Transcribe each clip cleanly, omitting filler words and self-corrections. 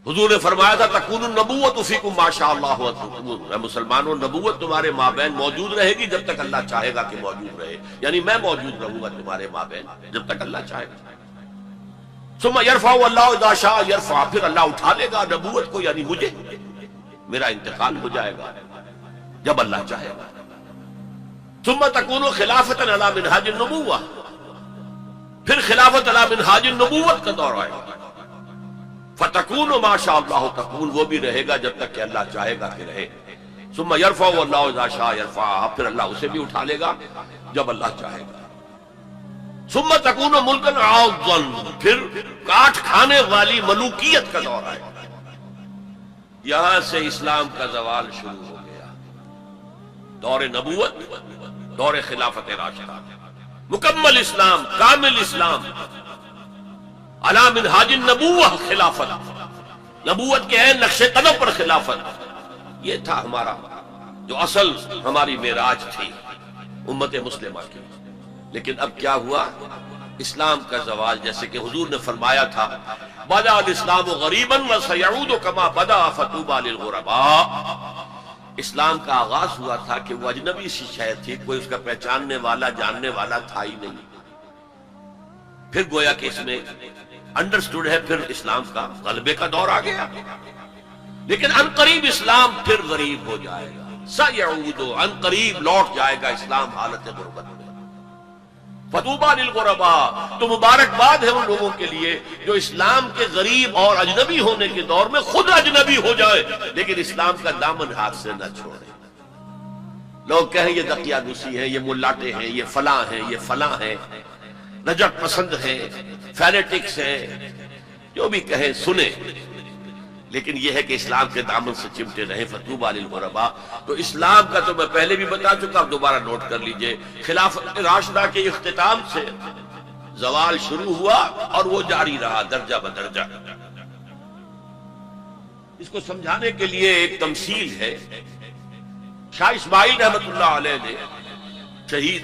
حضور نے فرمایا تھا تکون النبوۃ فیکم ما شاء اللہ اے مسلمانوں، نبوت تمہارے مابین موجود رہے گی جب تک اللہ چاہے گا کہ موجود رہے، یعنی میں موجود رہوں گا تمہارے مابین جب تک اللہ چاہے گا۔ ثم یرفع اللہ اذا شاء یرفع، پھر اللہ اٹھا لے گا نبوت کو، یعنی مجھے، میرا انتقال ہو جائے گا جب اللہ چاہے گا۔ ثم تکون خلافۃ علی منہاج النبوہ، پھر خلافت علی منہاج النبوت کا دور آئے گا۔ فتکون ما شاء اللہ تکون، وہ بھی رہے گا جب تک کہ اللہ چاہے گا کہ رہے۔ ثم یرفع اللہ اذا شاء یرفع، پھر اللہ اسے بھی اٹھا لے گا جب اللہ چاہے گا۔ ثم تکون ملکا عاضا، پھر کاٹ کھانے والی ملوکیت کا دور آئے گا۔ یہاں سے اسلام کا زوال شروع ہو گیا، دور نبوت، دور خلافت راشدہ، مکمل اسلام، کامل اسلام، علی منہاج النبوہ خلافت، نبوت کے عین نقش قدم پر خلافت۔ یہ تھا ہمارا جو اصل ہماری معراج تھی امت مسلمہ کی۔ لیکن اب کیا ہوا؟ اسلام کا زوال، جیسے کہ حضور نے فرمایا تھا بدأ الاسلام غریبا وسیعود کما بدأ فطوبی للغرباء۔ اسلام کا آغاز ہوا تھا کہ وہ اجنبی سی شے تھی، کوئی اس کا پہچاننے والا جاننے والا تھا ہی نہیں، پھر گویا کہ اس میں انڈرسٹوڈ ہے، پھر اسلام کا غلبے کا دور آ گیا۔ لیکن ان قریب اسلام پھر غریب ہو جائے گا، سیعود، ان قریب لوٹ جائے گا اسلام حالت غربت میں۔ فطوبی للغرباء، تو مبارکباد ہے ان لوگوں کے لیے جو اسلام کے غریب اور اجنبی ہونے کے دور میں خود اجنبی ہو جائے لیکن اسلام کا دامن ہاتھ سے نہ چھوڑے۔ لوگ کہیں یہ دقیانوسی ہیں، یہ ملاٹے ہیں، یہ فلاں ہیں، یہ فلاں ہیں، نجات پسند ہیں، فینیٹکس ہیں، جو بھی کہیں سنیں، لیکن یہ ہے کہ اسلام کے دامن سے چمٹے رہیں۔ فطوبی للغرباء، تو اسلام کا تو میں پہلے بھی بتا چکا، اب دوبارہ نوٹ کر لیجئے، خلافت راشدہ کے اختتام سے زوال شروع ہوا اور وہ جاری رہا درجہ بدرجہ۔ اس کو سمجھانے کے لیے ایک تمثیل ہے، شاہ اسماعیل رحمۃ اللہ علیہ نے شہید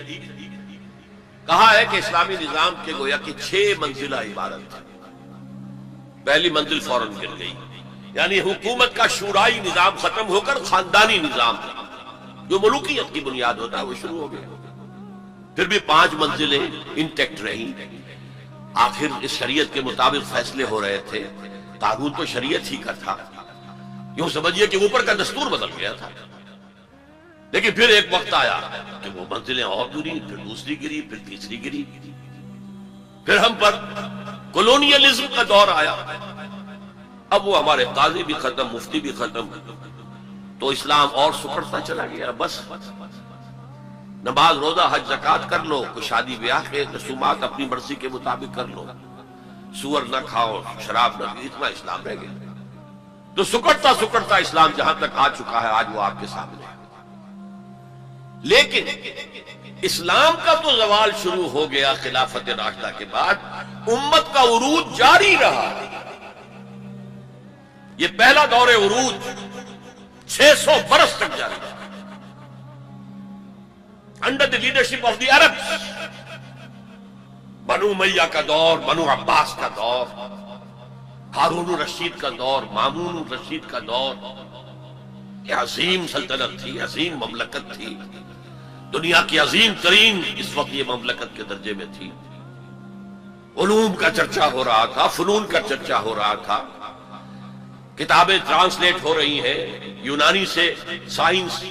کہا ہے کہ اسلامی نظام کے گویا کہ 6 منزلہ عمارت تھی۔ پہلی منزل فوراً گر گئی، یعنی حکومت کا شورائی نظام ختم ہو کر خاندانی نظام جو ملوکیت کی بنیاد ہوتا ہے وہ شروع ہو گیا۔ پھر بھی 5 منزلیں انٹیکٹ رہیں، آخر اس شریعت کے مطابق فیصلے ہو رہے تھے، قانون تو شریعت ہی کا تھا، یوں سمجھیے کہ اوپر کا دستور بدل گیا تھا۔ لیکن پھر ایک وقت آیا کہ وہ منزلیں اور گری، پھر دوسری گری، پھر تیسری گری، پھر ہم پر کولونیلزم کا دور آیا۔ اب وہ ہمارے قاضی بھی ختم، مفتی بھی ختم، تو اسلام اور سکڑتا چلا گیا۔ بس نماز، روزہ، حج، زکوٰۃ کر لو، کوئی شادی بیاہ کے رسومات اپنی مرضی کے مطابق کر لو، سور نہ کھاؤ، شراب نہ پیو، اتنا اسلام رہ گیا۔ تو سکڑتا سکڑتا اسلام جہاں تک آ چکا ہے آج وہ آپ کے سامنے ہے۔ لیکن اسلام کا تو زوال شروع ہو گیا خلافت راشدہ کے بعد، امت کا عروج جاری رہا۔ یہ پہلا دور عروج 600 برس تک جاری رہا، under the leadership of the Arabs, بنو امیہ کا دور، بنو عباس کا دور، ہارون الرشید کا دور، مامون الرشید کا دور۔ یہ عظیم سلطنت تھی، عظیم مملکت تھی، دنیا کی عظیم ترین اس وقت یہ مملکت کے درجے میں تھی۔ علوم کا چرچا ہو رہا تھا، فنون کا چرچا ہو رہا تھا، کتابیں ٹرانسلیٹ ہو رہی ہیں، یونانی سے سائنس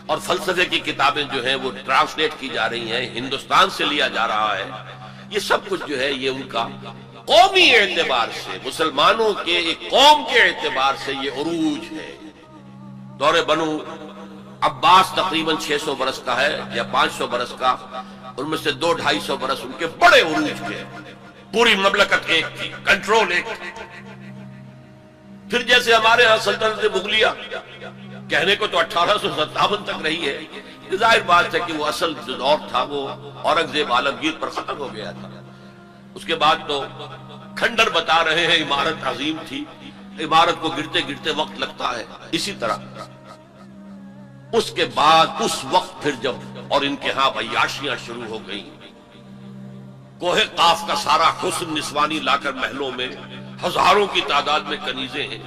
اور فلسفے کی کتابیں جو ہیں وہ ٹرانسلیٹ کی جا رہی ہیں، ہندوستان سے لیا جا رہا ہے۔ یہ سب کچھ جو ہے یہ ان کا قومی اعتبار سے، مسلمانوں کے ایک قوم کے اعتبار سے یہ عروج ہے۔ دور بنو عباس تقریباً 600 برس کا ہے یا 500 برس کا، ان میں سے 200-250 برس ان کے بڑے عروج کے، پوری مملکت ایک تھی، کنٹرول ایک تھی۔ پھر جیسے ہمارے ہاں سلطنت مغلیہ کہنے کو تو 1857 تک رہی ہے، ظاہر بات ہے کہ وہ اصل جو دور تھا وہ اورنگزیب عالمگیر پر ختم ہو گیا تھا۔ اس کے بعد تو کھنڈر بتا رہے ہیں عمارت عظیم تھی، عمارت کو گرتے گرتے وقت لگتا ہے۔ اسی طرح اس کے بعد اس وقت پھر جب اور ان کے ہاں عیاشیاں شروع ہو گئیں، کوہ قاف کا سارا حسن نسوانی لا کر محلوں میں ہزاروں کی تعداد میں کنیزیں ہیں،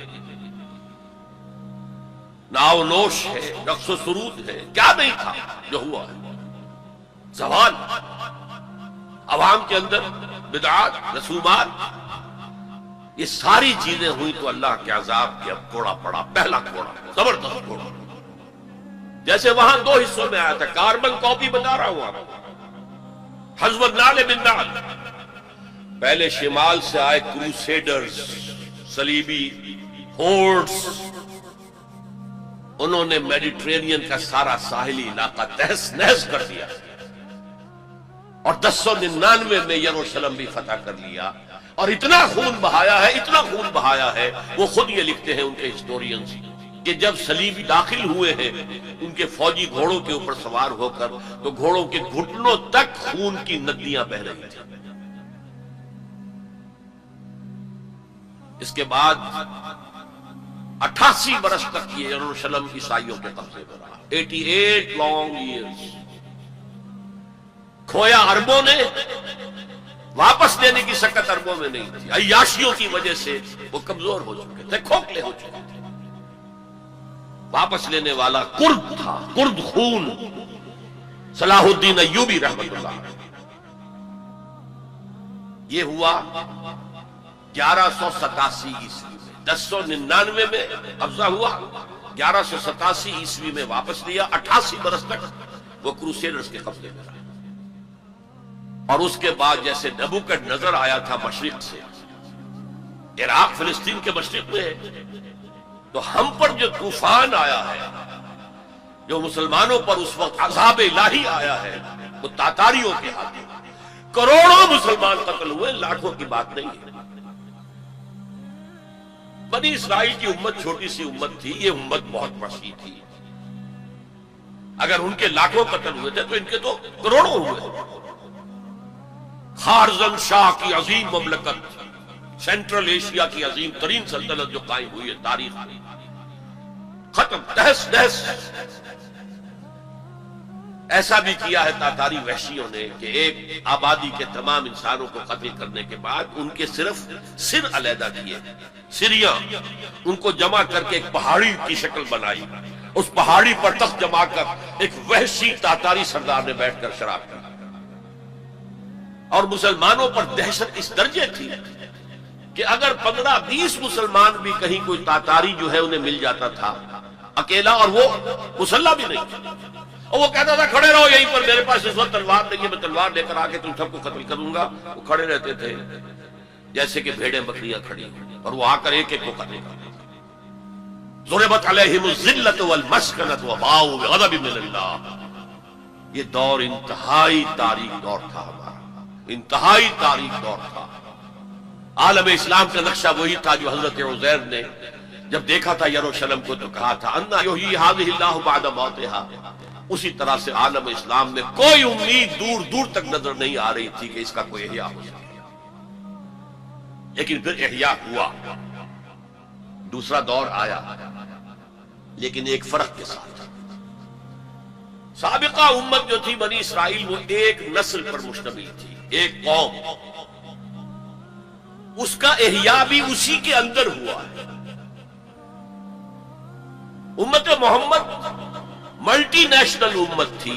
ناو نوش ہے، رقص و سرود ہے، کیا نہیں تھا جو ہوا ہے۔ زوال، عوام کے اندر بدعات، رسومات، یہ ساری چیزیں ہوئی تو اللہ کے عذاب کے اب کوڑا پڑا، پہلا کوڑا، زبردست کوڑا۔ جیسے وہاں دو حصوں میں آیا تھا، کاربن کاپی بتا رہا ہوں آپ کو، حزب النعل بالنعل۔ پہلے شمال سے آئے کروسیڈرز، صلیبی ہورڈز، انہوں نے میڈیٹرینین کا سارا ساحلی علاقہ تہس نہس کر دیا، اور 1099 میں یروشلم بھی فتح کر لیا، اور اتنا خون بہایا ہے، اتنا خون بہایا ہے، وہ خود یہ لکھتے ہیں ان کے ہسٹورینز کہ جب صلیبی داخل ہوئے ہیں ان کے فوجی گھوڑوں کے اوپر سوار ہو کر، تو گھوڑوں کے گھٹنوں تک خون کی ندیاں بہہ رہی تھیں۔ اس کے بعد 88 برس تک یہ یروشلم عیسائیوں کے قبضے میں رہا، 88 لانگ ایئرز۔ کھویا عربوں نے، واپس دینے کی سکت عربوں میں نہیں تھی، عیاشیوں کی وجہ سے وہ کمزور ہو چکے تھے، کھوکھلے ہو چکے تھے۔ واپس لینے والا کرد تھا، کرد خون، صلاح الدین ایوبی رحمت اللہ۔ یہ ہوا 1187 عیسوی میں، 1099 میں قبضہ ہوا، 1187 عیسوی میں واپس لیا، 88 برس تک وہ کروسیڈرز کے قبضے میں رہا۔ اور اس کے بعد جیسے نبوکدنضر آیا تھا مشرق سے، عراق فلسطین کے مشرق میں ہے، تو ہم پر جو طوفان آیا ہے، جو مسلمانوں پر اس وقت عذاب الہی آیا ہے، وہ تاتاریوں کے ہاتھوں، کروڑوں مسلمان قتل ہوئے، لاکھوں کی بات نہیں ہے۔ بنی اسرائیل کی امت چھوٹی سی امت تھی، یہ امت بہت وسیع تھی، اگر ان کے لاکھوں قتل ہوئے تھے تو ان کے تو کروڑوں ہوئے۔ خارزم شاہ کی عظیم مملکت، سینٹرل ایشیا کی عظیم ترین سلطنت جو قائم ہوئی ہے، تاریخ ختم، تہس نہس۔ ایسا بھی کیا ہے تاتاری وحشیوں نے کہ ایک آبادی کے تمام انسانوں کو قتل کرنے کے بعد ان کے صرف سر علیحدہ کیے، سریاں، ان کو جمع کر کے ایک پہاڑی کی شکل بنائی، اس پہاڑی پر تخت جما کر ایک وحشی تاتاری سردار نے بیٹھ کر شراب کی، اور مسلمانوں پر دہشت اس درجے تھی کہ اگر 15-20 مسلمان بھی کہیں کوئی تاتاری جو ہے انہیں مل جاتا تھا اکیلا، اور وہ مسلح بھی نہیں تھا، اور وہ کہتا تھا کھڑے رہو یہیں پر، میرے پاس اس وقت تلوار نہیں ہے، میں تلوار لے کر آ کے تم سب کو قتل کروں گا، وہ کھڑے رہتے تھے جیسے کہ بھیڑیں بکریاں کھڑی، اور وہ آ کر ایک ایک کو قتل کرتے تھے۔ ضربت علیہم الذلۃ والمسکنۃ وباؤوا بغضب من اللہ۔ یہ دور انتہائی تاریک دور تھا ہمارا، انتہائی تاریک دور تھا۔ عالم اسلام کا نقشہ وہی تھا جو حضرت عزیر نے جب دیکھا تھا یروشلم کو تو کہا تھا انا یحیی ھذہ اللہ بعد موتھا۔ اسی طرح سے عالم اسلام میں کوئی امید دور دور تک نظر نہیں آ رہی تھی کہ اس کا کوئی احیاء ہو سکے، لیکن پھر احیاء ہوا، دوسرا دور آیا، لیکن ایک فرق کے ساتھ۔ سابقہ امت جو تھی بنی اسرائیل، وہ ایک نسل پر مشتمل تھی، ایک قوم، اس کا احیاء بھی اسی کے اندر ہوا ہے۔ امت محمد ملٹی نیشنل امت تھی،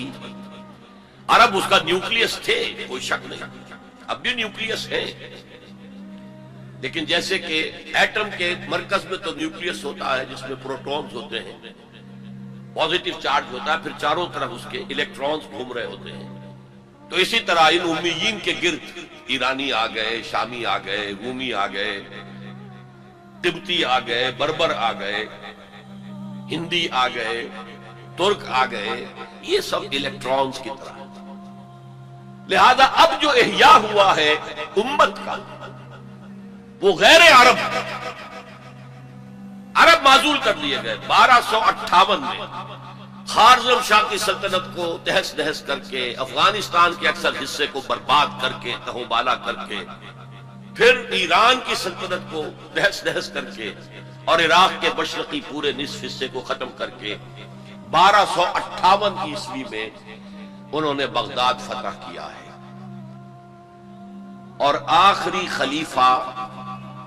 عرب اس کا نیوکلیس تھے، کوئی شک نہیں، اب بھی نیوکلیس ہے، لیکن جیسے کہ ایٹم کے مرکز میں تو نیوکلیس ہوتا ہے جس میں پروٹونز ہوتے ہیں، پازیٹیو چارج ہوتا ہے، پھر چاروں طرف اس کے الیکٹرونز گھوم رہے ہوتے ہیں، تو اسی طرح ان امیین کے گرد ایرانی آ گئے، شامی آ گئے، رومی آ گئے، قبطی آ گئے، بربر آ گئے، ہندی آ گئے، ترک آ گئے، یہ سب الیکٹرونز کی طرح۔ لہذا اب جو احیاء ہوا ہے امت کا، وہ غیر عرب، عرب معزول کر دیے گئے۔ 1258 میں خارزم شاہ کی سلطنت کو تہس نہس کر کے، افغانستان کے اکثر حصے کو برباد کر کے، تہو بالا کر کے، پھر ایران کی سلطنت کو تہس نہس کر کے، اور عراق کے مشرقی پورے نصف حصے کو ختم کر کے 1258 عیسوی میں انہوں نے بغداد فتح کیا ہے، اور آخری خلیفہ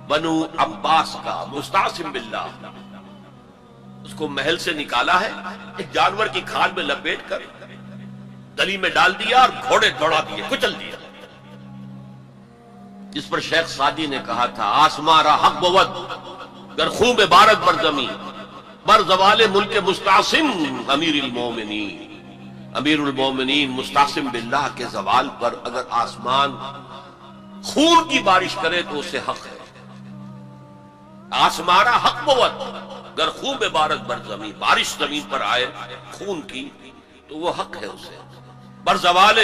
بنو عباس کا مستعصم باللہ، اس کو محل سے نکالا ہے، ایک جانور کی کھال میں لپیٹ کر گلی میں ڈال دیا اور گھوڑے دوڑا دیے، کچل دیا، جس پر شیخ سعدی نے کہا تھا آسمان را حق بود گر خوب بارد بر زمین بر زوال ملک مستعصم امیر المومنین، امیر المومنین مستعصم باللہ کے زوال پر اگر آسمان خون کی بارش کرے تو اسے حق ہے، آسمان را حق بود گر خوب بارد بر زمین، بارش زمین پر آئے خون کی تو وہ حق ہے اسے، بر زوال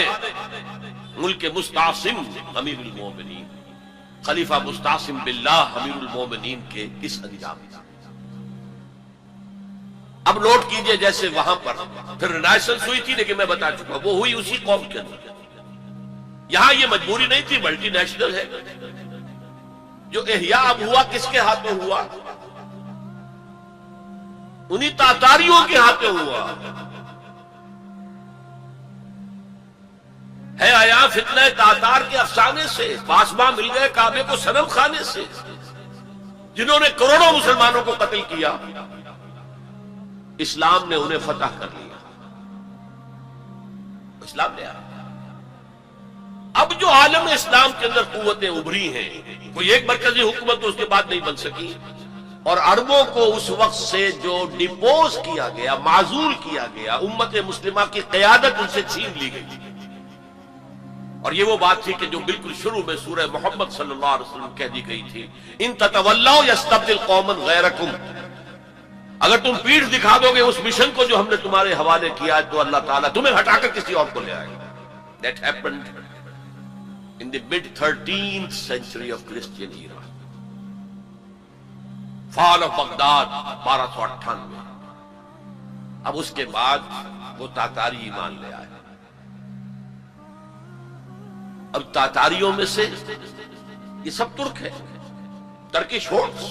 ملک مستعصم امیر المومنین، خلیفہ مستعصم باللہ امیر المومنین کے اس انجام۔ اب نوٹ کیجئے جیسے وہاں پر پھر رینائسنس ہوئی تھی، لیکن میں بتا چکا وہ ہوئی اسی قوم کے اندر، یہاں یہ مجبوری نہیں تھی، ملٹی نیشنل ہے۔ جو احیاء اب ہوا کس کے ہاتھوں ہوا؟ انہی تاتاریوں کے ہاتھوں ہوا ہے۔ آیا فتنہ تاتار کے افسانے سے، پاسباں مل گئے کعبے کو صنم خانے سے، جنہوں نے کروڑوں مسلمانوں کو قتل کیا، اسلام نے انہیں فتح کر لیا، اسلام نے آیا۔ اب جو عالم اسلام کے اندر قوتیں ابھری ہیں، کوئی ایک مرکزی حکومت تو اس کے بعد نہیں بن سکی، اور عربوں کو اس وقت سے جو ڈیپوز کیا گیا، معزول کیا گیا، امت مسلمہ کی قیادت ان سے چھین لی گئی۔ اور یہ وہ بات تھی کہ جو بالکل شروع میں سورہ محمد صلی اللہ علیہ وسلم کہہ دی گئی تھی، ان تتولوا یستبدل قوما غیرکم، اگر تم پیٹھ دکھا دو گے اس مشن کو جو ہم نے تمہارے حوالے کیا ہے تو اللہ تعالیٰ تمہیں ہٹا کر کسی اور کو لے آئے گا۔ That happened in the mid-13th century of Christian era. Fall of Baghdad 1298۔ اب اس کے بعد وہ تاتاری ایمان لے آئے۔ اب تاتاریوں میں سے یہ سب ترک ہے، ترکش ہورس،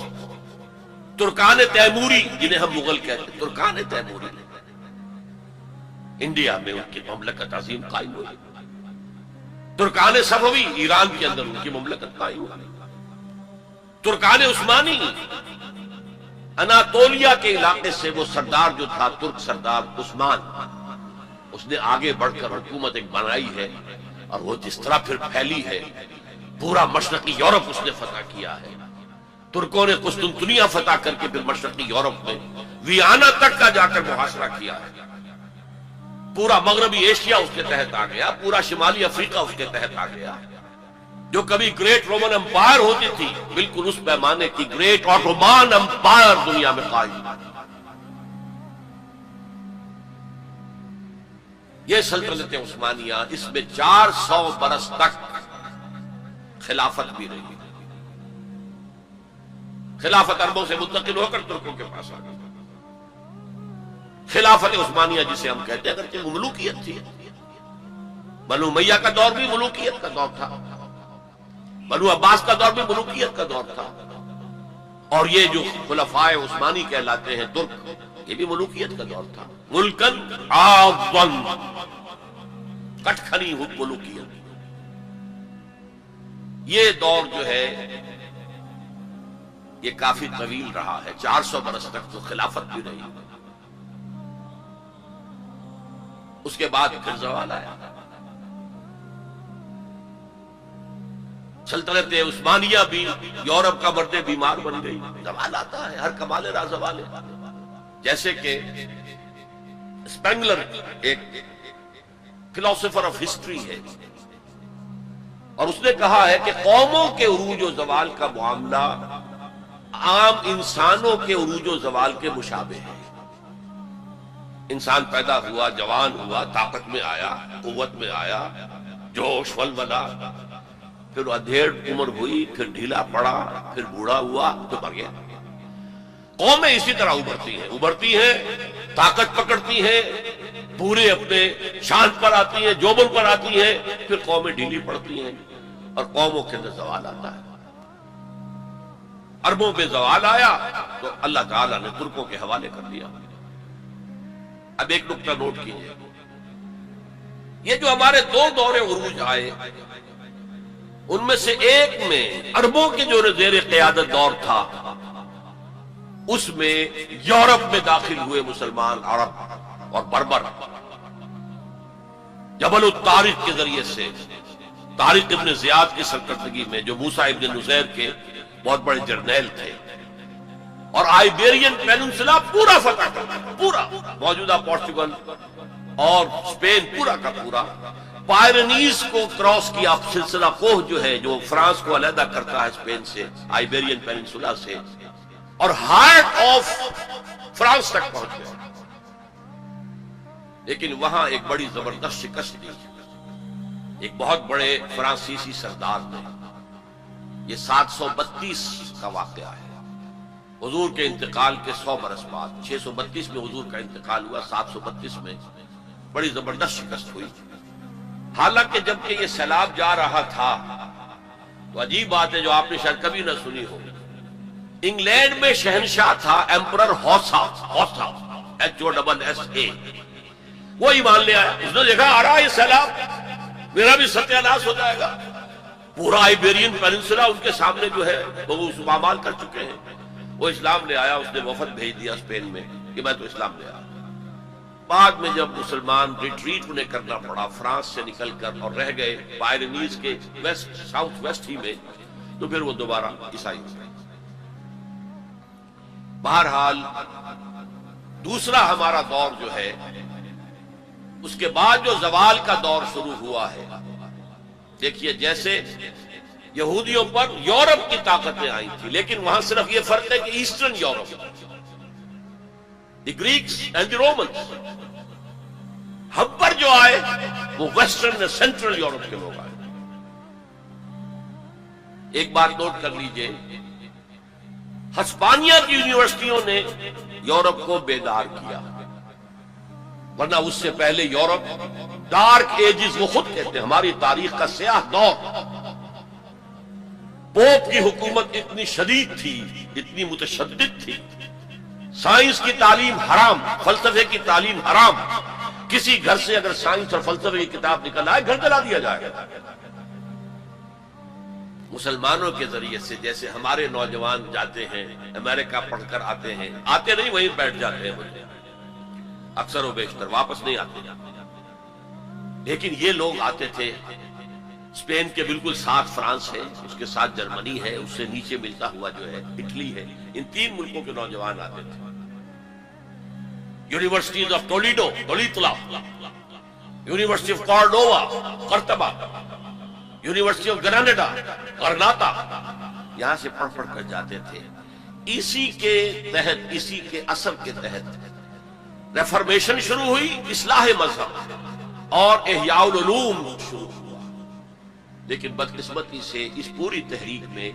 ترکان تیموری جنہیں ہم مغل کہتے ہیں، ترکان تیموری، انڈیا میں ان کی مملکت عظیم قائم ہوئی۔ ترکان صفوی، ایران کے اندر ان کی مملکت قائم ہوئی۔ ترکان عثمانی، اناطولیا کے علاقے سے وہ سردار جو تھا، ترک سردار عثمان، اس نے آگے بڑھ کر حکومت ایک بنائی ہے، اور وہ جس طرح پھر پھیلی ہے، پورا مشرقی یورپ اس نے فتح کیا ہے۔ ترکوں نے قسطنطنیہ فتح کر کے پھر مشرقی یورپ میں ویانا تک کا جا کر محاصرہ کیا ہے۔ پورا مغربی ایشیا اس کے تحت آ گیا، پورا شمالی افریقہ اس کے تحت آ گیا۔ جو کبھی گریٹ رومن امپائر ہوتی تھی، بالکل اس پیمانے کی گریٹ آٹومان امپائر دنیا میں قائم۔ یہ سلطنت عثمانیہ، اس میں 400 برس تک خلافت بھی رہی۔ خلافت عربوں سے منتقل ہو کر ترکوں کے پاس آ گئی۔ خلافت عثمانیہ جسے ہم کہتے ہیں، اگرچہ وہ ملوکیت تھی، بنو امیہ کا دور بھی ملوکیت کا دور تھا، بنو عباس کا دور بھی ملوکیت کا دور تھا، اور یہ جو خلفائے عثمانی کہلاتے ہیں ترک، یہ بھی ملوکیت کا دور تھا۔ ملکن عاضن، کٹکھنی ملوکیت۔ یہ دور جو ہے یہ کافی طویل رہا ہے، 400 برس تک تو خلافت بھی رہی۔ اس کے بعد پھر زوال آیا۔ سلطنت عثمانیہ بھی یورپ کا مرد بیمار بن گئی۔ زوال آتا ہے، ہر کمال راہ زوال ہے۔ جیسے کہ اسپینگلر ایک فلاسفر آف ہسٹری ہے، اور اس نے کہا ہے کہ قوموں کے عروج و زوال کا معاملہ عام انسانوں کے عروج و زوال کے مشابہ ہے۔ انسان پیدا ہوا، جوان ہوا، طاقت میں آیا، قوت میں آیا، جوش ولولہ، پھر ادھیڑ عمر ہوئی، پھر ڈھیلا پڑا، پھر بوڑھا ہوا تو مر گیا۔ قومیں اسی طرح ابھرتی ہیں، طاقت پکڑتی ہیں، پورے اپنے شان پر آتی ہیں، جوبن پر آتی ہیں، پھر قومیں ڈھیلی پڑتی ہیں، اور قوموں کے اندر زوال آتا ہے۔ عربوں میں زوال آیا تو اللہ تعالیٰ نے ترکوں کے حوالے کر دیا۔ اب ایک نقطہ نوٹ کیجئے، یہ جو ہمارے دو دور عروج آئے، ان میں سے ایک میں عربوں کے جو زیر قیادت دور تھا اس میں یورپ میں داخل ہوئے مسلمان عرب اور بربر جبل الطارق کے ذریعے سے طارق ابن زیاد کی سرکردگی میں، جو موسیٰ ابن نصیر کے بہت بڑے جرنیل تھے، اور آئیبیرین پیننسلا پورا فتح کرتا، پورا موجودہ پورچگل اور اسپین پورا کا پورا، پائرنیز کو کراس کیا، سلسلہ کوہ جو ہے جو فرانس کو علیحدہ کرتا ہے اسپین سے، آئیبیرین پیننسلا سے، اور ہارٹ آف فرانس تک پہنچ گیا۔ لیکن وہاں ایک بڑی زبردست شکست دی ایک بہت بڑے فرانسیسی سردار نے۔ یہ 732 کا واقعہ ہے، حضور کے انتقال کے 100 برس بعد۔ 632 میں حضور کا انتقال ہوا، 732 میں بڑی زبردست شکست ہوئی۔ حالانکہ جب کہ یہ سیلاب جا رہا تھا تو عجیب بات ہے جو آپ نے شاید کبھی نہ سنی ہو، انگلینڈ میں شہنشاہ تھا ایمپرر ہوسا، HOSSA، وہ ایمان لے آیا۔ اس نے دیکھا آ رہا یہ سیلاب، میرا بھی ستیہ ناش ہو جائے گا۔ پورا آئیبیرین پیننسلا ان کے سامنے جو ہے وہ پامال کر چکے ہیں۔ وہ اسلام لے آیا، اس نے وفد بھیج دیا اسپین میں کہ میں تو اسلام لے آیا۔ بعد میں جب مسلمان ریٹریٹ انہیں کرنا پڑا فرانس سے نکل کر اور رہ گئے پائرنیز کے ویسٹ ساؤتھ ویسٹ ہی میں، تو پھر وہ دوبارہ عیسائی ہو گئے۔ بہرحال دوسرا ہمارا دور جو ہے، اس کے بعد جو زوال کا دور شروع ہوا ہے، دیکھیے جیسے یہودیوں پر یورپ کی طاقتیں آئی تھی، لیکن وہاں صرف یہ فرق ہے کہ Eastern Europe, the Greeks and the Romans, ہم پر جو آئے وہ ویسٹرن سینٹرل یورپ کے لوگ آئے۔ ایک بات نوٹ کر لیجئے، ہسپانیہ کی یونیورسٹیوں نے یورپ کو بیدار کیا، ورنہ اس سے پہلے یورپ ڈارک ایجز، وہ خود کہتے ہیں ہماری تاریخ کا سیاہ دور، پوپ کی حکومت اتنی شدید تھی، اتنی متشدد تھی، سائنس کی تعلیم حرام، فلسفے کی تعلیم حرام، کسی گھر سے اگر سائنس اور فلسفے کی کتاب نکل آئے گھر جلا دیا جائے گا۔ مسلمانوں کے ذریعے سے جیسے ہمارے نوجوان جاتے ہیں امریکہ پڑھ کر آتے ہیں، آتے نہیں وہیں بیٹھ جاتے ہیں، اکثر و بیشتر واپس نہیں آتے، لیکن یہ لوگ آتے تھے۔ اسپین کے بالکل ساتھ فرانس ہے، اس کے ساتھ جرمنی ہے، اس سے نیچے ملتا ہوا جو ہے اٹلی ہے، ان تین ملکوں کے نوجوان آتے تھے۔ یونیورسٹیز آف ٹولیڈو، تولیتلا، یونیورسٹی آف کارڈووا، قرطبہ، یونیورسٹی آف گراناڈا، غرناطہ، یہاں سے پڑھ پڑھ کر جاتے تھے۔ اسی کے تحت، اسی کے اثر کے تحت ریفارمیشن شروع ہوئی، اصلاح مذہب اور احیاء العلوم شروع ہوا۔ لیکن بدقسمتی سے اس پوری تحریک میں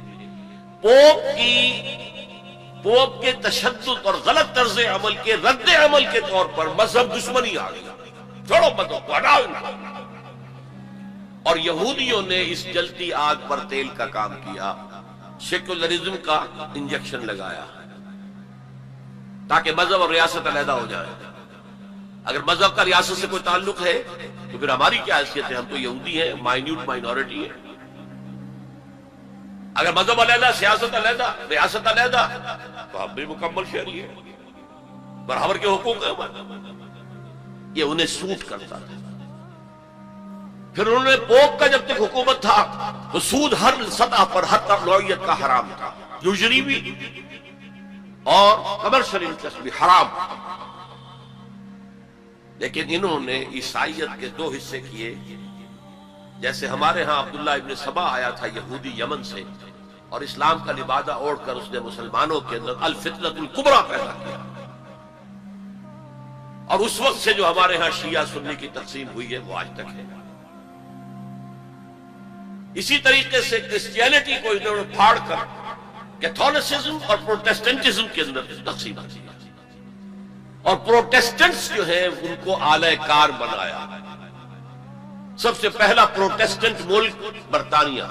پوپ کے تشدد اور غلط طرز عمل کے رد عمل کے طور پر مذہب دشمنی آ گئی، چھوڑو مذہب کو، ہٹاؤ ان کو۔ اور یہودیوں نے اس جلتی آگ پر تیل کا کام کیا، سیکولرزم کا انجیکشن لگایا تاکہ مذہب اور ریاست علیحدہ ہو جائے۔ اگر مذہب کا ریاست سے کوئی تعلق ہے تو پھر ہماری کیا حیثیت ہے؟ ہم تو یہودی ہیں، مائنیوٹ مائنورٹی ہے۔ اگر مذہب علیحدہ، سیاست علیحدہ، ریاست علیحدہ، تو ہم بھی مکمل شہری ہیں، برابر کے حقوق ہیں ہمارے۔ یہ انہیں سوٹ کرتا تھا۔ پھر انہوں نے پوپ کا جب تک حکومت تھا تو سود ہر سطح پر، ہر نوعیت کا حرام تھا، یوزری بھی اور کمرشل انٹرسٹ بھی حرام۔ لیکن انہوں نے عیسائیت کے دو حصے کیے، جیسے ہمارے ہاں عبداللہ ابن سبا آیا تھا یہودی یمن سے، اور اسلام کا لبادہ اوڑھ کر اس نے مسلمانوں کے اندر الفتنۃ الکبریٰ پیدا کیا، اور اس وقت سے جو ہمارے ہاں شیعہ سنی کی تقسیم ہوئی ہے وہ آج تک ہے۔ اسی طریقے سے کرسچینٹی کو انہوں نے پھاڑ کر کیتھولسزم اور پروٹیسٹنٹزم کے اندر تقسیم کی، اور پروٹیسٹنٹس جو ہیں ان کو اعلی کار بنایا۔ سب سے پہلا پروٹیسٹنٹ ملک برطانیہ،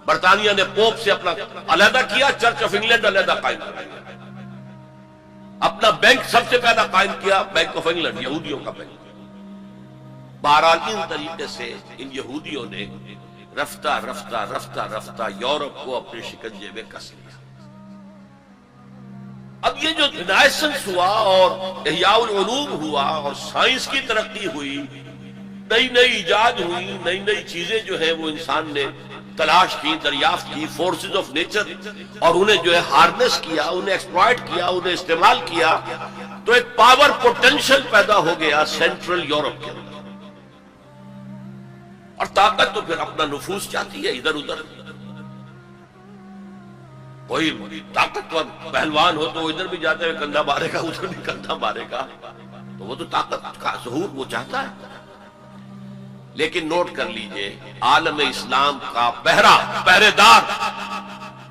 برطانیہ نے پوپ سے اپنا علیحدہ کیا، چرچ آف انگلینڈ علیحدہ قائم کیا، اپنا بینک سب سے پہلا قائم کیا، بینک آف انگلینڈ، یہودیوں کا بینک۔ بہرحال ان طریقے سے ان یہودیوں نے رفتہ رفتہ رفتہ رفتہ یورپ کو اپنے شکنجے میں کس لیا۔ اب یہ جو رینیسنس ہوا اور احیاء العلوم ہوا اور سائنس کی ترقی ہوئی، نئی نئی ایجاد ہوئی، نئی نئی چیزیں جو ہیں وہ انسان نے تلاش کی، دریافت کی، فورسز آف نیچر، اور انہیں جو ہے ہارنس کیا، انہیں ایکسپلائٹ کیا، انہیں استعمال کیا، تو ایک پاور پوٹینشل پیدا ہو گیا سینٹرل یورپ کے اندر۔ اور طاقت تو پھر اپنا نفوذ چاہتی ہے ادھر ادھر۔ کوئی طاقتور پہلوان ہو تو ادھر بھی جاتے ہوئے کندھا مارے گا، ادھر بھی کندھا مارے گا، تو وہ تو طاقت کا ظہور وہ چاہتا ہے۔ لیکن نوٹ کر لیجئے، عالم اسلام کا پہرے دار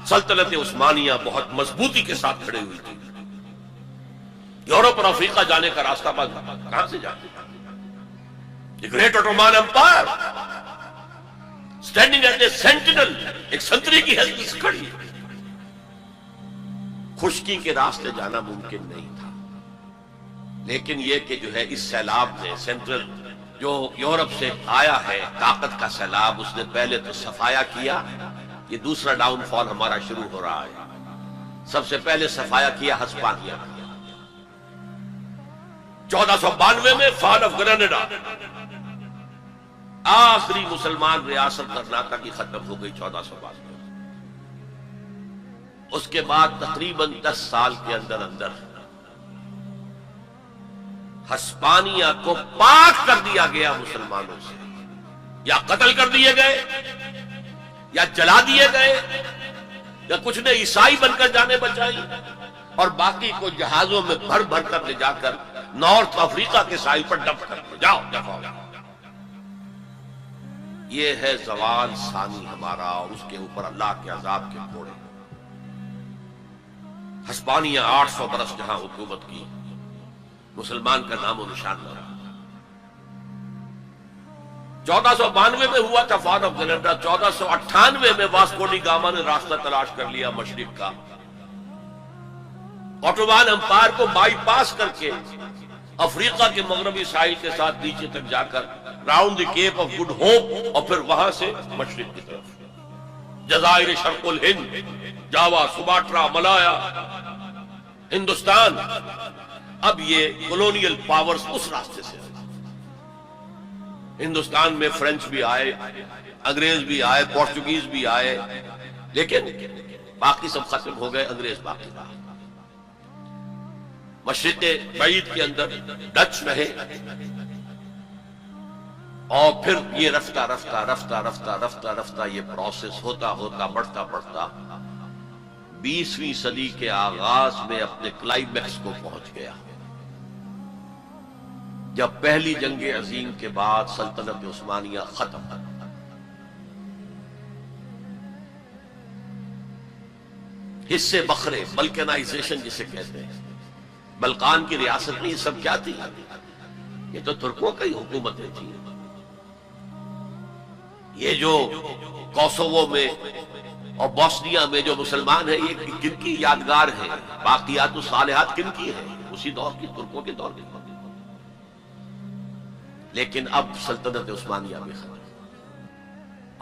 سلطنت عثمانیہ بہت مضبوطی کے ساتھ کھڑے ہوئی تھی۔ یورپ اور افریقہ جانے کا راستہ بند، کہاں سے جاتے؟ The great Ottoman empire standing at a sentinel, ایک سنتری کی حیثیت سے کھڑی ہے۔ خشکی کے راستے جانا ممکن نہیں تھا، لیکن یہ کہ جو ہے اس سیلاب نے سینٹرل جو یورپ سے آیا ہے طاقت کا سیلاب، اس نے پہلے تو صفایا کیا۔ یہ دوسرا ڈاؤن فال ہمارا شروع ہو رہا ہے۔ سب سے پہلے صفایا کیا ہسپانیہ، 1492 میں فال آف گریناڈا، آخری مسلمان ریاست غرناطہ کی ختم ہو گئی 1492۔ اس کے بعد تقریباً 10 سال کے اندر اندر ہسپانیہ کو پاک کر دیا گیا مسلمانوں سے، یا قتل کر دیے گئے، یا جلا دیے گئے، یا کچھ نے عیسائی بن کر جانے بچائی، اور باقی کو جہازوں میں بھر بھر کر لے جا کر نارتھ افریقہ کے ساحل پر ڈمپ کر دیا، جاؤ دفع ہو۔ یہ ہے زوال ثانی ہمارا، اور اس کے اوپر اللہ کے عذاب کے کوڑے۔ ہسپانیہ 800 برس جہاں حکومت کی، مسلمان کا نام و نشان نہ رہا۔ 1492 میں ہوا تھا فال آف گریناڈا، 1498 میں واسکو ڈی گاما نے راستہ تلاش کر لیا مشرق کا، اوٹومان امپائر کو بائی پاس کر کے افریقہ کے مغربی ساحل کے ساتھ نیچے تک جا کر round the Cape of Good Hope, اور پھر وہاں سے مشرق کی طرف جزائر شرق الہند، جاوا، سماٹرا، ملایا، ہندوستان۔ اب یہ کولونیل پاورز اس راستے سے، ہندوستان میں فرینچ بھی آئے، انگریز بھی آئے، پورچوگیز بھی آئے، لیکن باقی سب ختم ہو گئے، انگریز باقی رہا۔ مشرق بعید کے اندر ڈچ رہے، اور پھر یہ رفتہ رفتہ رفتہ رفتہ رفتہ رفتہ یہ پروسیس ہوتا ہوتا بڑھتا بڑھتا 20ویں صدی کے آغاز میں اپنے کلائمیکس کو پہنچ گیا، جب پہلی جنگ عظیم کے بعد سلطنت عثمانیہ ختم۔ حصے بکھرے، بلکانائزیشن جسے کہتے ہیں، بلقان کی ریاست میں یہ سب کیا تھی؟ یہ تو ترکوں کی حکومتیں تھیں۔ یہ جو کوسوو میں اور بوسنیا میں جو مسلمان ہیں، یہ کن کی یادگار ہیں؟ باقیات و صالحات کن کی ہیں؟ اسی دور کی، ترکوں کے دور کی۔ لیکن اب سلطنت عثمانیہ میں ختم۔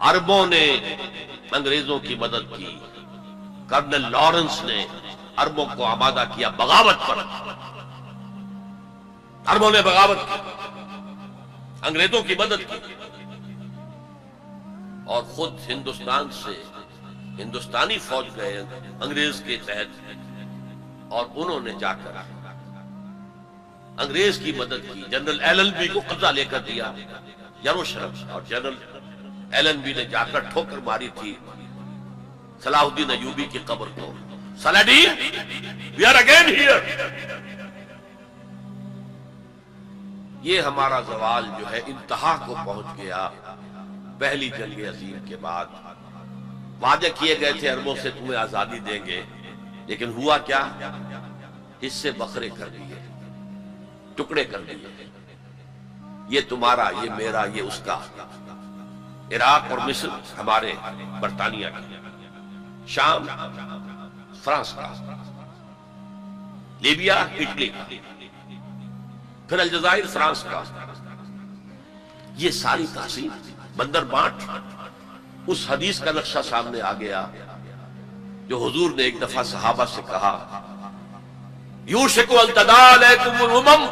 عربوں نے انگریزوں کی مدد کی، کرنل لارنس نے عربوں کو آمادہ کیا بغاوت پر۔ عربوں نے بغاوت کی، انگریزوں کی مدد کی، اور خود ہندوستان سے ہندوستانی فوج گئے انگریز کے تحت، اور انہوں نے جا کر انگریز کی مدد کی۔ جنرل ایلن بی کو قبضہ لے کر دیا یروشلم، اور جنرل ایلن بی نے جا کر ٹھوکر ماری تھی صلاح الدین ایوبی کی قبر کو۔ سلاڈین، وی آر اگین ہیئر۔ یہ ہمارا زوال جو ہے انتہا کو پہنچ گیا پہلی جنگ عظیم کے بعد۔ وعدے کیے گئے تھے عربوں سے تمہیں آزادی دیں گے، لیکن ہوا کیا؟ حصے بکھرے کر دیے، ٹکڑے کر دیے۔ یہ تمہارا، یہ میرا، یہ اس کا۔ عراق اور مصر ہمارے، برطانیہ کا، شام فرانس کا، لیبیا اٹلی کا، پھر الجزائر فرانس کا۔ یہ ساری تقسیم، بندر بانٹ، اس حدیث کا نقشہ سامنے آ گیا جو حضور نے ایک دفعہ صحابہ سے کہا، یوشک ان تداعی علیکم الامم،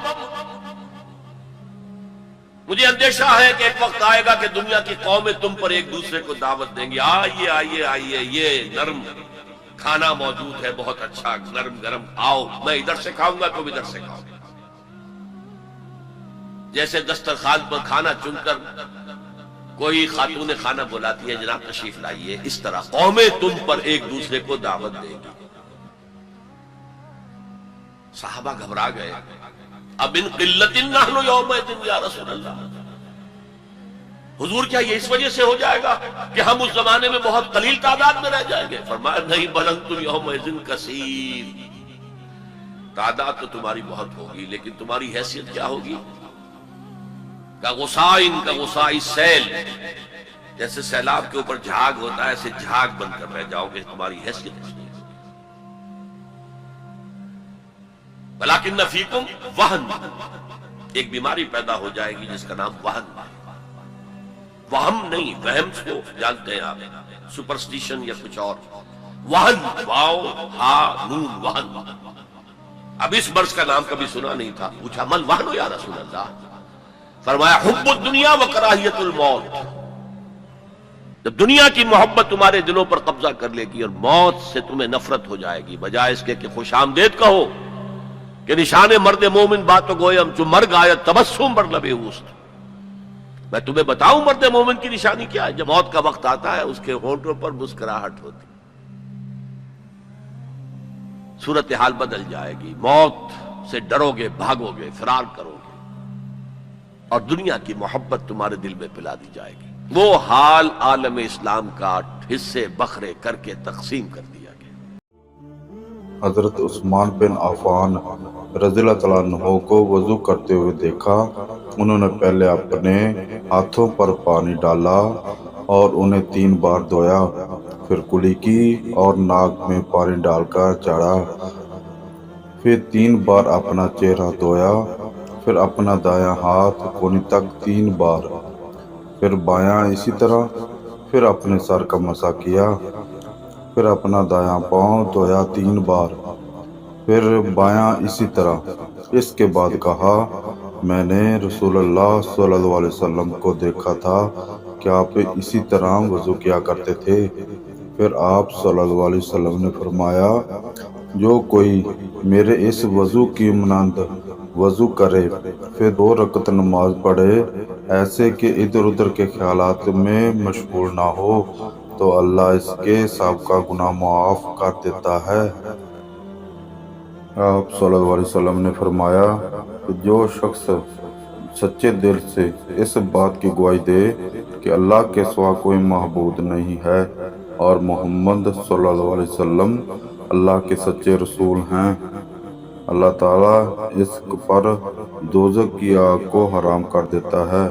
مجھے اندیشہ ہے کہ ایک وقت آئے گا کہ دنیا کی قومیں تم پر ایک دوسرے کو دعوت دیں گی، آئیے آئیے آئیے، یہ نرم کھانا موجود ہے، بہت اچھا نرم گرم، آؤ، میں ادھر سے کھاؤں گا، تم ادھر سے کھاؤ گے۔ جیسے دسترخوان پر کھانا چن کر کوئی خاتون خانہ بلاتی ہے، جناب تشریف لائیے، اس طرح قومیں تم پر ایک دوسرے کو دعوت دیں گی۔ صحابہ گھبرا گئے، اب ان قلت نحن یومئذ یا رسول اللہ، حضور کیا یہ اس وجہ سے ہو جائے گا کہ ہم اس زمانے میں بہت قلیل تعداد میں رہ جائیں گے؟ فرمایا نہیں، بل انتم یومئذ کثیر، تعداد تو تمہاری بہت ہوگی لیکن تمہاری حیثیت کیا ہوگی؟ کا غصاء سیل، جیسے سیلاب کے اوپر جھاگ ہوتا ہے ایسے جھاگ بن کر رہ جاؤ گے، تمہاری حیثیت نہیں۔ ولیکن فیکم وہن، ایک بیماری پیدا ہو جائے گی جس کا نام وہن، وہم نہیں، وہم کو جانتے ہیں آپ، سپرسٹیشن یا کچھ اور، وہن، واو ہا نون، وہن۔ اب اس مرض کا نام کبھی سنا نہیں تھا، پوچھا من وہن یا رسول اللہ؟ فرمایا حب الدنیا و کراہیت الموت، جب دنیا کی محبت تمہارے دلوں پر قبضہ کر لے گی اور موت سے تمہیں نفرت ہو جائے گی، بجائے اس کے کہ خوش آمدید کہو کہ نشان مرد مومن باتوں گویم چو مرگ آیت تبسم بر لبے اوست، میں تمہیں بتاؤں مرد مومن کی نشانی کیا ہے؟ جب موت کا وقت آتا ہے اس کے ہونٹوں پر مسکراہٹ ہوتی، صورتحال بدل جائے گی، موت سے ڈرو گے، بھاگو گے، فرار کرو گے، اور دنیا کی محبت تمہارے دل میں پلا دی جائے گی۔ وہ حال عالم اسلام کا حصے بکھرے کر کے تقسیم کر دیا گیا۔ حضرت عثمان بن عفان رضی اللہ تعالیٰ عنہ کو وضو کرتے ہوئے دیکھا، انہوں نے پہلے اپنے ہاتھوں پر پانی ڈالا اور انہیں 3 بار دھویا، پھر کلی کی اور ناک میں پانی ڈال کر چڑھا، پھر 3 بار اپنا چہرہ دھویا، پھر اپنا دایاں ہاتھ کونی تک 3 بار، پھر بایاں اسی طرح، پھر اپنے سر کا مسح کیا، پھر اپنا دایاں پاؤں دھویا 3 بار، پھر بایاں اسی طرح۔ اس کے بعد کہا، میں نے رسول اللہ صلی اللہ علیہ وسلم کو دیکھا تھا کہ آپ اسی طرح وضو کیا کرتے تھے۔ پھر آپ صلی اللہ علیہ وسلم نے فرمایا، جو کوئی میرے اس وضو کی مانند وضو کرے، پھر 2 رکعت نماز پڑھے، ایسے کہ ادھر ادھر کے خیالات میں مشغول نہ ہو، تو اللہ اس کے سابقہ گناہ معاف کر دیتا ہے۔ آپ صلی اللہ علیہ وسلم نے فرمایا کہ جو شخص سچے دل سے اس بات کی گواہی دے کہ اللہ کے سوا کوئی معبود نہیں ہے اور محمد صلی اللہ علیہ وسلم اللہ کے سچے رسول ہیں، اللہ تعالیٰ اس پر دوزخ کی آگ کو حرام کر دیتا ہے۔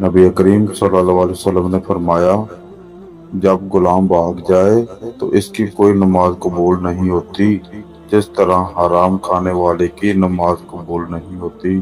نبی کریم صلی اللہ علیہ وسلم نے فرمایا، جب غلام بھاگ جائے تو اس کی کوئی نماز قبول نہیں ہوتی، جس طرح حرام کھانے والے کی نماز قبول نہیں ہوتی۔